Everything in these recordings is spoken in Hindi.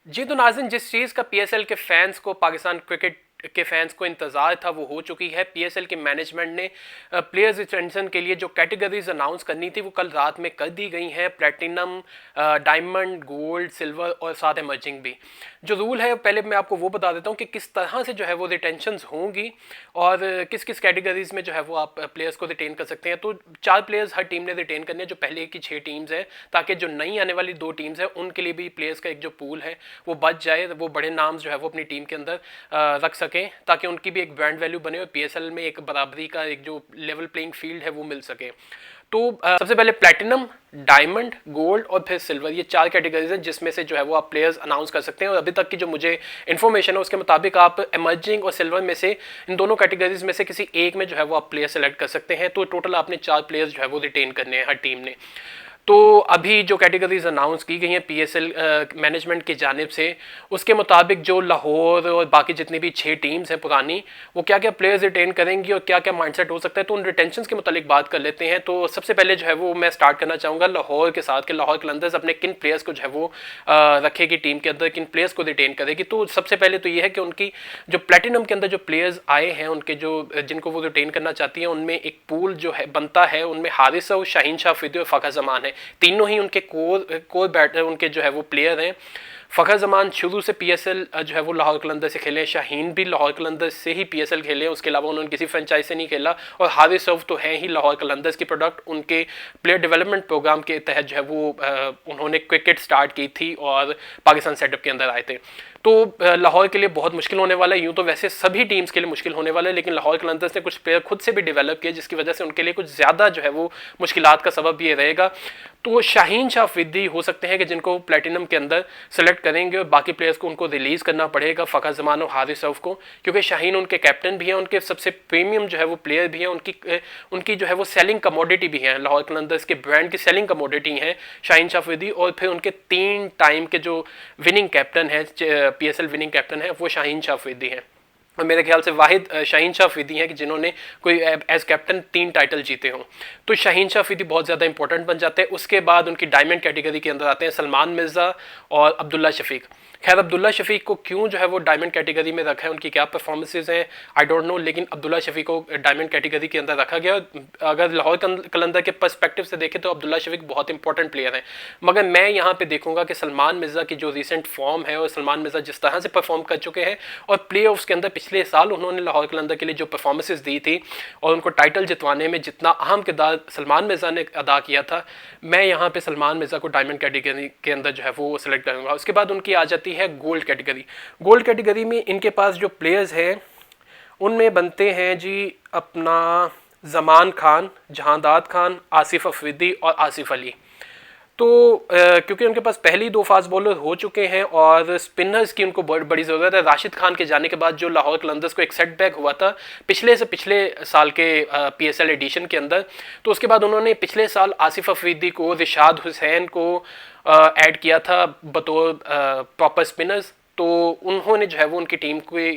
जी तो नाज़रीन, जिस चीज़ का पीएसएल के फैंस को, पाकिस्तान क्रिकेट के फैंस को इंतज़ार था, वो हो चुकी है। पीएसएल के मैनेजमेंट ने प्लेयर्स रिटेंशन के लिए जो कैटेगरीज अनाउंस करनी थी वो कल रात में कर दी गई हैं। प्लेटिनम, डायमंड, गोल्ड, सिल्वर और साथ एमर्जिंग भी। जो रूल है पहले मैं आपको वो बता देता हूँ कि किस तरह से जो है वो रिटेंशंस होंगी और किस किस कैटेगरीज में जो है वो आप प्लेयर्स को रिटेन कर सकते हैं। तो 4 प्लेयर्स हर टीम ने रिटेन करने हैं, जो पहले की 6 टीम्स हैं, ताकि जो नई आने वाली 2 टीम्स हैं उनके लिए भी प्लेयर्स का एक जो पूल है वो बच जाए, वो बड़े नाम जो है वो अपनी टीम के अंदर रख सकें, ताकि उनकी भी एक ब्रांड वैल्यू बने और पीएसएल में एक बराबरी का एक जो लेवल प्लेइंग फील्ड है वो मिल सके। तो सबसे पहले प्लैटिनम, डायमंड, गोल्ड और फिर सिल्वर, ये 4 कैटेगरीज हैं जिसमें से जो है वो आप प्लेयर्स अनाउंस कर सकते हैं। और अभी तक की जो मुझे इन्फॉर्मेशन है उसके मुताबिक आप एमर्जिंग और सिल्वर में से, इन दोनों कैटेगरीज में से किसी एक में जो है वो आप प्लेयर सेलेक्ट कर सकते हैं। तो टोटल आपने 4 प्लेयर्स जो है वो रिटेन करने हैं हर टीम ने। तो अभी जो कैटेगरीज अनाउंस की गई हैं पीएसएल मैनेजमेंट की जानिब से, उसके मुताबिक जो लाहौर और बाकी जितनी भी 6 टीम्स हैं पुरानी, वो क्या क्या प्लेयर्स रिटेन करेंगी और क्या क्या माइंडसेट हो सकता है, तो उन रिटेंशंस के मुतालिक बात कर लेते हैं। तो सबसे पहले जो है वो मैं स्टार्ट करना चाहूँगा लाहौर के साथ कि लाहौर कलंदर्स अपने किन प्लेयर्स को जो है वो रखेगी टीम के अंदर, किन प्लेयर्स को रिटेन करेगी। तो सबसे पहले तो ये है कि उनकी जो प्लेटिनम के अंदर जो प्लेयर्स आए हैं, उनके जो जिनको वो रिटेन करना चाहती हैं, उनमें एक पूल जो है बनता है, उनमें हारिस और शाहीन शाह अफरीदी और फ़खर जमान है। तीनों ही उनके कोर बैटर, उनके जो है वो प्लेयर हैं। फ़खर जमान शुरू से पीएसएल जो है वो लाहौर कलंदर से खेले, शाहीन भी लाहौर कलंदर से ही पीएसएल खेले, उसके अलावा उन्होंने किसी फ्रेंचाइज से नहीं खेला। और हारिस रऊफ तो हैं ही लाहौर कलंदर्स की प्रोडक्ट, उनके प्लेयर डेवलपमेंट प्रोग्राम के तहत जो है वो उन्होंने क्रिकेट स्टार्ट की थी और पाकिस्तान सेटअप के अंदर आए थे। तो लाहौर के लिए बहुत मुश्किल होने वाला है, यूँ तो वैसे सभी टीम्स के लिए मुश्किल होने वाला है, लेकिन लाहौर कलंदर्स ने कुछ प्लेयर खुद से भी डेवलप किए जिसकी वजह से उनके लिए कुछ ज़्यादा जो है वो मुश्किलात का सबब ये रहेगा। तो शाहीन शाह अफरीदी हो सकते हैं कि जिनको प्लेटिनम के अंदर सेलेक्ट करेंगे और बाकी प्लेयर्स को उनको रिलीज़ करना पड़ेगा, फ़खर जमान और हारिस रऊफ को, क्योंकि शाहीन उनके कैप्टन भी हैं, उनके सबसे प्रीमियम जो है वो प्लेयर भी हैं, उनकी जो है वो सेलिंग कमोडिटी भी हैं, लाहौर कलंदर्स के ब्रांड की सेलिंग कमोडिटी हैं शाहीन शाह अफरीदी। और फिर उनके 3 टाइम के जो विनिंग कैप्टन है, पीएसएल विनिंग कैप्टन है, वो शाहीन शाह अफरीदी हैं। और मेरे ख्याल से वाहिद शाहीन शाह अफरीदी हैं कि जिन्होंने कोई एज कैप्टन 3 टाइटल जीते हों। तो शाहीन शाह अफरीदी बहुत ज़्यादा इंपॉर्टेंट बन जाते हैं। उसके बाद उनकी डायमंड कैटेगरी के अंदर आते हैं सलमान मिर्ज़ा और अब्दुल्ला शफीक। खैर अब्दुल्ला शफीक को क्यों जो है वो डायमंड कैटेगरी में रखा है, उनकी क्या परफॉर्मेंसेज हैं, आई डोंट नो, लेकिन अब्दुल्ला शफीक को डायमंड कैटेगरी के अंदर रखा गया। अगर लाहौर कलंदर के पर्सपेक्टिव से देखें तो अब्दुल्ला शफीक बहुत इंपॉर्टेंट प्लेयर हैं, मगर मैं यहाँ पे देखूंगा कि सलमान मिर्ज़ा की जो रिसेंट फॉर्म है और सलमान मिर्ज़ा जिस तरह से परफॉर्म कर चुके हैं, और प्ले ऑफ्स के अंदर पिछले साल उन्होंने लाहौर कलंदर के लिए जो परफॉर्मेंसेज दी थी और उनको टाइटल जितवाने में जितना अहम किरदार सलमान मिर्ज़ा ने अदा किया था, मैं यहाँ पे सलमान मिर्ज़ा को डायमंड कैटेगरी के अंदर जो है वो सिलेक्ट करूँगा। उसके बाद उनकी आ जाती है गोल्ड कैटेगरी। गोल्ड कैटेगरी में इनके पास जो प्लेयर्स हैं उनमें बनते हैं जी अपना जमान खान, जहांदाद खान, आसिफ अफरीदी और आसिफ अली। तो क्योंकि उनके पास पहली 2 फास्ट बॉलर हो चुके हैं और स्पिनर्स की उनको बड़ी ज़रूरत है। राशिद खान के जाने के बाद जो लाहौर कलंदर्स को एक सेटबैक हुआ था पिछले से पिछले साल के पीएसएल एडिशन के अंदर, तो उसके बाद उन्होंने पिछले साल आसिफ अफरीदी को, रिशाद हुसैन को ऐड किया था बतौर प्रॉपर स्पिनर्स। तो उन्होंने जो है वो उनकी टीम की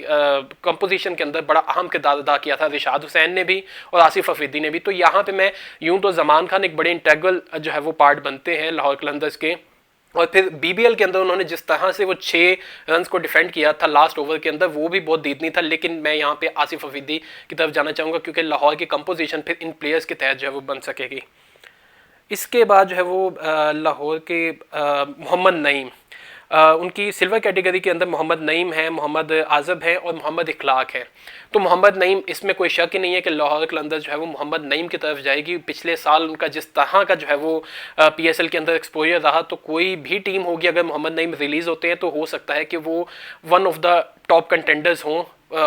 कंपोजिशन के अंदर बड़ा अहम किरदार अदा किया था, रिशाद हुसैन ने भी और आसिफ अफरीदी ने भी। तो यहाँ पे मैं यूँ तो जमान खान एक बड़े इंटेग्रल जो है वो पार्ट बनते हैं लाहौर कलंदर्स के। और फिर बीबीएल के अंदर उन्होंने जिस तरह से वो 6 रन्स को डिफेंड किया था लास्ट ओवर के अंदर, वो भी बहुत दीदनी था। लेकिन मैं यहाँ पे आसिफ अफरीदी की तरफ जाना चाहूँगा क्योंकि लाहौर की कंपोजिशन फिर इन प्लेयर्स के तहत जो है वो बन सकेगी। इसके बाद जो है वो लाहौर के मोहम्मद नईम, उनकी सिल्वर कैटेगरी के अंदर मोहम्मद नईम है, मोहम्मद आज़ब है और मोहम्मद इखलाक है। तो मोहम्मद नईम, इसमें कोई शक ही नहीं है कि लाहौर कलंदर्स जो है वो मोहम्मद नईम की तरफ जाएगी। पिछले साल उनका जिस तरह का जो है वो पीएसएल के अंदर एक्सपोजर रहा, तो कोई भी टीम होगी अगर मोहम्मद नईम रिलीज़ होते हैं तो हो सकता है कि वो one of the top contenders हों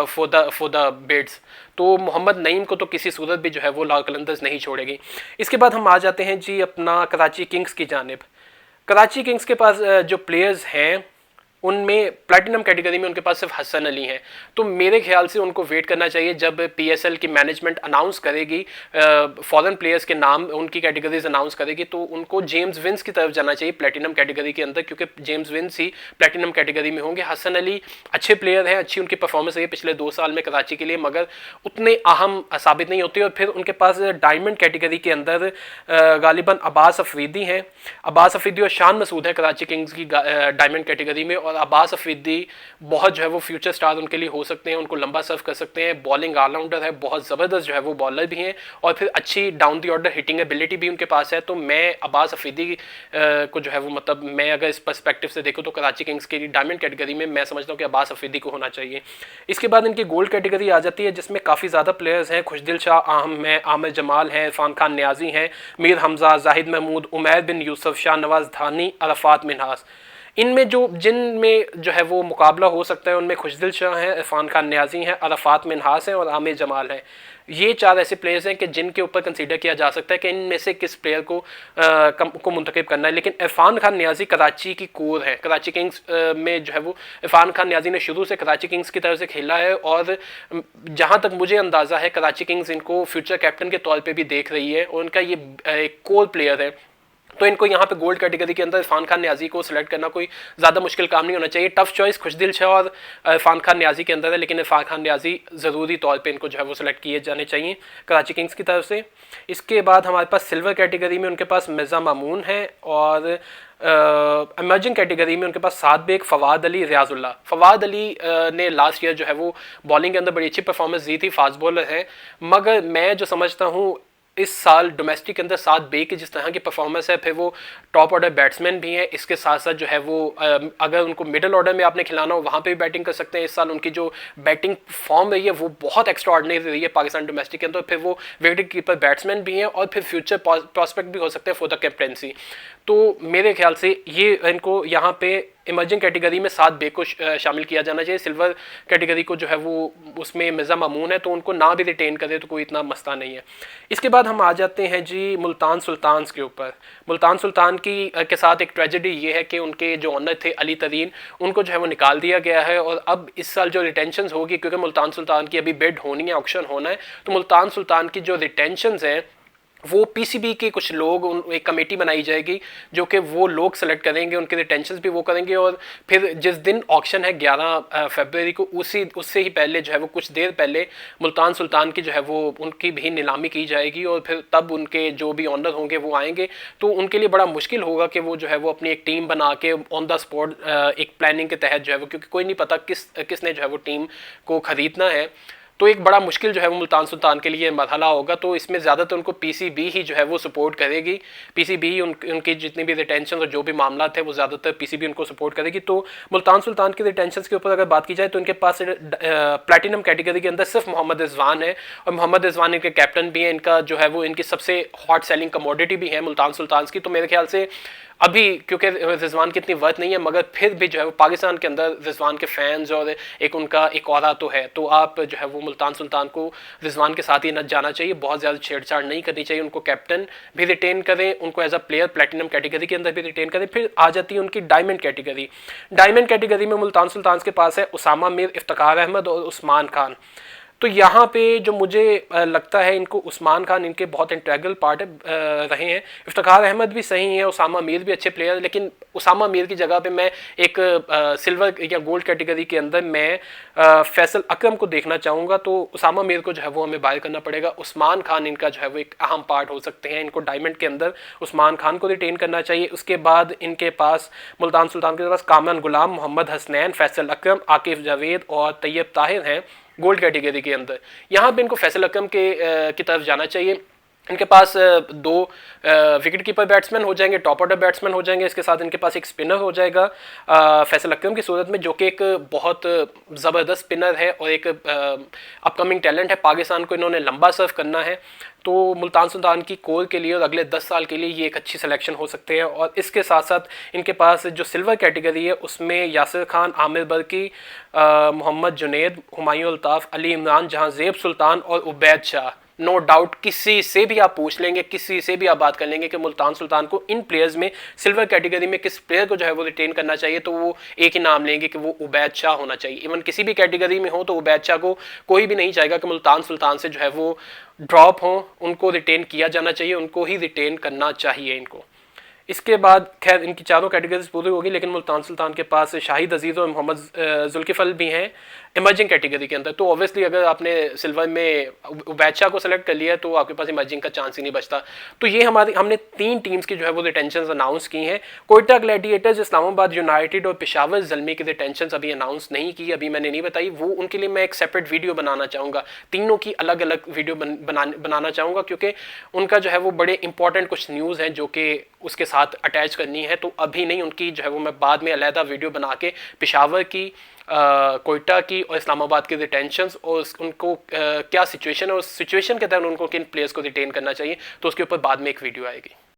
फॉर द बिड्स। तो मोहम्मद नईम को तो किसी सूरत भी जो है वो लाहौर कलंदर्स नहीं छोड़ेगी। इसके बाद हम आ जाते हैं जी अपना कराची किंग्स की जानिब। कराची किंग्स के पास जो प्लेयर्स हैं उनमें प्लैटिनम कैटेगरी में उनके पास सिर्फ हसन अली हैं। तो मेरे ख्याल से उनको वेट करना चाहिए जब पीएसएल की मैनेजमेंट अनाउंस करेगी फॉरेन प्लेयर्स के नाम, उनकी कैटेगरीज अनाउंस करेगी, तो उनको जेम्स विंस की तरफ जाना चाहिए प्लैटिनम कैटेगरी के अंदर, क्योंकि जेम्स विंस ही प्लैटिनम कैटेगरी में होंगे। हसन अली अच्छे प्लेयर हैं, अच्छी उनकी परफॉर्मेंस रही है पिछले 2 साल में कराची के लिए, मगर उतने अहम साबित नहीं होते। और फिर उनके पास डायमंड कैटेगरी के अंदर गालिबन अब्बास अफरीदी हैं, अब्बास अफरीदी और शान मसूद हैं कराची किंग्स की डायमंड कैटेगरी में। और और अब्बास अफरीदी बहुत जो है वो फ्यूचर स्टार उनके लिए हो सकते हैं, उनको लंबा सर्व कर सकते हैं। बॉलिंग ऑलराउंडर है, बहुत ज़बरदस्त जो है वो बॉलर भी हैं और फिर अच्छी down the order hitting ability भी उनके पास है। तो मैं अब्बास अफरीदी को जो है वो मतलब मैं अगर इस पर्सपेक्टिव से देखूँ तो कराची किंग्स के डायमंड कैटेगरी में मैं समझता हूँ कि अब्बास अफरीदी को होना चाहिए। इसके बाद इनकी गोल्ड कैटेगरी आ जाती है जिसमें काफ़ी ज़्यादा प्लेयर्स हैं। खुशदिल शाह आहम है, आमिर जमाल हैं, इरफान खान न्याजी हैं, मीर हमजा, जाहिद महमूद, उमैर बिन यूसुफ, शाहनवाज धानी, अरफात मिनहास। इनमें जिनमें जो है वो मुकाबला हो सकता है उनमें खुशदिल शाह हैं, इरफान खान न्याजी हैं, अरफात मिनहास हैं और आमिर जमाल हैं। ये 4 ऐसे प्लेयर्स हैं कि जिनके ऊपर कंसीडर किया जा सकता है कि इनमें से किस प्लेयर को मुंतखब करना है। लेकिन इरफान खान न्याजी कराची की कोर है। कराची किंग्स में जो है वो इरफान खान न्याजी ने शुरू से कराची किंग्स की तरफ से खेला है और जहाँ तक मुझे अंदाज़ा है कराची किंग्स इनको फ्यूचर कैप्टन के तौर पर भी देख रही है और उनका ये एक कोर प्लेयर है। तो इनको यहाँ पे गोल्ड कैटेगरी के अंदर इरफान खान न्याजी को सिलेक्ट करना कोई ज़्यादा मुश्किल काम नहीं होना चाहिए। टफ चॉइस खुशदिल शाह और इरफान खान न्याजी के अंदर है, लेकिन इरफान खान न्याजी ज़रूरी तौर पे इनको जो है वो सिलेक्ट किए जाने चाहिए कराची किंग्स की तरफ से। इसके बाद हमारे पास सिल्वर कैटेगरी में उनके पास मिर्ज़ा मामून है और इमर्जिंग कैटेगरी में उनके पास सात बेग, फवाद अली, रियाजुल्लाह। फवाद अली ने लास्ट ईयर जो है वो बॉलिंग के अंदर बड़ी अच्छी परफॉर्मेंस दी थी, फास्ट बॉलर है, मगर मैं जो समझता हूँ इस साल डोमेस्टिक के अंदर 7 बे की जिस तरह की परफॉर्मेंस है, फिर वो टॉप ऑर्डर बैट्समैन भी हैं। इसके साथ साथ जो है वो अगर उनको मिडिल ऑर्डर में आपने खिलाना हो वहाँ पे भी बैटिंग कर सकते हैं। इस साल उनकी जो बैटिंग फॉर्म रही है वो बहुत एक्स्ट्रा ऑर्डिनरी रही है पाकिस्तान डोमेस्टिक के अंदर। फिर वो विकेट कीपर बैट्समैन भी हैं और फिर फ्यूचर प्रॉस्पेक्ट भी हो सकते हैं फॉर द कैप्टेंसी। तो मेरे ख्याल से ये इनको यहाँ पे इमर्जिंग कैटेगरी में 7 बे को शामिल किया जाना चाहिए। सिल्वर कैटेगरी को जो है वो उसमें मिर्ज़ा मामून है, तो उनको ना भी रिटेन करे तो कोई इतना मसला नहीं है। इसके बाद हम आ जाते हैं जी मुल्तान सुल्तान्स के ऊपर। मुल्तान सुल्तान की के साथ एक ट्रेजेडी ये है कि उनके जो ऑनर थे अली तरीन, उनको जो है वो निकाल दिया गया है और अब इस साल जो रिटेंशन होगी, क्योंकि मुल्तान सुल्तान की अभी बिड होनी है, ऑक्शन होना है, तो मुल्तान सुल्तान की जो रिटेंशन हैं वो पीसीबी के कुछ लोग, एक कमेटी बनाई जाएगी जो कि वो लोग सेलेक्ट करेंगे, उनके रिटेंशंस भी वो करेंगे और फिर जिस दिन ऑक्शन है 11 फरवरी को, उससे ही पहले जो है वो कुछ देर पहले मुल्तान सुल्तान की जो है वो उनकी भी नीलामी की जाएगी और फिर तब उनके जो भी ऑनर होंगे वो आएंगे। तो उनके लिए बड़ा मुश्किल होगा कि वो जो है वो अपनी एक टीम बना के ऑन द स्पॉट एक प्लानिंग के तहत जो है वो, क्योंकि कोई नहीं पता किसने जो है वो टीम को ख़रीदना है, तो एक बड़ा मुश्किल जो है वो मुल्तान सुल्तान के लिए मरहला होगा। तो इसमें ज़्यादातर उनको पीसीबी ही जो है वो सपोर्ट करेगी। पीसीबी ही उनकी जितनी भी रिटेंशन और जो भी मामला थे वो ज़्यादातर पीसीबी उनको सपोर्ट करेगी। तो मुल्तान सुल्तान की रिटेंशन के ऊपर अगर बात की जाए तो इनके पास प्लैटिनम कैटेगरी के अंदर सिर्फ मोहम्मद रिजवान है और मोहम्मद रिजवान इनके कैप्टन भी हैं। इनका जो है वो इनकी सबसे हॉट सेलिंग कमोडिटी भी है मुल्तान सुल्तान की। तो मेरे ख्याल से अभी क्योंकि रिजवान की इतनी वर्थ नहीं है, मगर फिर भी जो है वो पाकिस्तान के अंदर रिजवान के फैंस और एक उनका एक औरा तो है, तो आप जो है वो मुल्तान सुल्तान को रिजवान के साथ ही न जाना चाहिए, बहुत ज़्यादा छेड़छाड़ नहीं करनी चाहिए। उनको कैप्टन भी रिटेन करें, उनको as a player platinum category के अंदर भी रिटेन करें। फिर आ जाती है उनकी डायमंड कैटेगरी। डायमंड कैटेगरी में मुल्तान सुल्तान के पास है उसामा मीर, इफ्तिखार अहमद और उस्मान खान। तो यहाँ पे जो मुझे लगता है इनको उस्मान खान इनके बहुत इंटेग्रल पार्ट रहे हैं। इफ्तिखार अहमद भी सही है, उसामा मीर भी अच्छे प्लेयर, लेकिन उसामा मीर की जगह पे मैं एक सिल्वर या गोल्ड कैटेगरी के अंदर मैं फैसल अकरम को देखना चाहूँगा। तो उसामा मीर को जो है वो हमें बाय करना पड़ेगा। उस्मान खान इनका जो है वो एक अहम पार्ट हो सकते हैं। इनको डायमंड के अंदर उस्मान खान को रिटेन करना चाहिए। उसके बाद इनके पास मुल्तान सुल्तान के पास कामरान गुलाम, मोहम्मद हसनैन, फैसल अकरम, आकिफ जावेद और तैयब ताहिर हैं गोल्ड कैटेगरी के अंदर। यहाँ पे इनको फैसल अकरम की तरफ जाना चाहिए। इनके पास 2 विकेट कीपर बैट्समैन हो जाएंगे, टॉप ऑर्डर बैट्समैन हो जाएंगे, इसके साथ इनके पास एक स्पिनर हो जाएगा फैसल अकरम की सूरत में, जो कि एक बहुत ज़बरदस्त स्पिनर है और एक अपकमिंग टैलेंट है। पाकिस्तान को इन्होंने लंबा सर्व करना है, तो मुल्तान सुल्तान की कोर के लिए और अगले 10 साल के लिए ये एक अच्छी सिलेक्शन हो सकते हैं। और इसके साथ साथ इनके पास जो सिल्वर कैटेगरी है उसमें यासिर खान, आमिर बरकी, मोहम्मद जुनैद, हुमायूं अल्ताफ़, अली इमरान, जहांज़ेब सुल्तान और उबैद शाह। नो डाउट किसी से भी आप पूछ लेंगे, किसी से भी आप बात कर लेंगे कि मुल्तान सुल्तान को इन प्लेयर्स में सिल्वर कैटेगरी में किस प्लेयर को जो है वो रिटेन करना चाहिए, तो वो एक ही नाम लेंगे कि वो उबैद शाह होना चाहिए। इवन किसी भी कैटेगरी में हो तो उबैद शाह को कोई भी नहीं चाहेगा कि मुल्तान सुल्तान से जो है वो ड्रॉप हो, उनको रिटेन किया जाना चाहिए, उनको ही रिटेन करना चाहिए इनको। इसके बाद खैर इनकी चारों कैटेगरीज पूरी होगी, लेकिन मुल्तान सुल्तान के पास शाहिद अजीज़ और मोहम्मद जुल्किफल भी हैं इमर्जिंग कैटेगरी के अंदर। तो ऑब्वियसली अगर आपने सिल्वर में उबैद शाह को सेलेक्ट कर लिया तो आपके पास इमर्जिंग का चांस ही नहीं बचता। तो ये हमने 3 टीम्स की जो है वो रिटेंशन अनाउंस की हैं। कोयटा ग्लैडिएटर्स, इस्लामाबाद यूनाइटेड और पेशावर ज़ल्मी की रिटेंशन अभी अनाउंस नहीं की, अभी मैंने नहीं बताई। वो उनके लिए मैं एक सेपरेट वीडियो बनाना चाहूँगा, तीनों की अलग अलग वीडियो बनाना चाहूँगा, क्योंकि उनका जो है वो बड़े इंपॉर्टेंट कुछ न्यूज़ हैं जो कि उसके साथ अटैच करनी है। तो अभी नहीं, उनकी जो है वो मैं बाद में अलहदा वीडियो बना के पेशावर की, कोयटा की और इस्लामाबाद के रिटेंशंस और उनको क्या सिचुएशन है, उस सिचुएशन के तहत उनको किन प्लेयर्स को रिटेन करना चाहिए, तो उसके ऊपर बाद में एक वीडियो आएगी।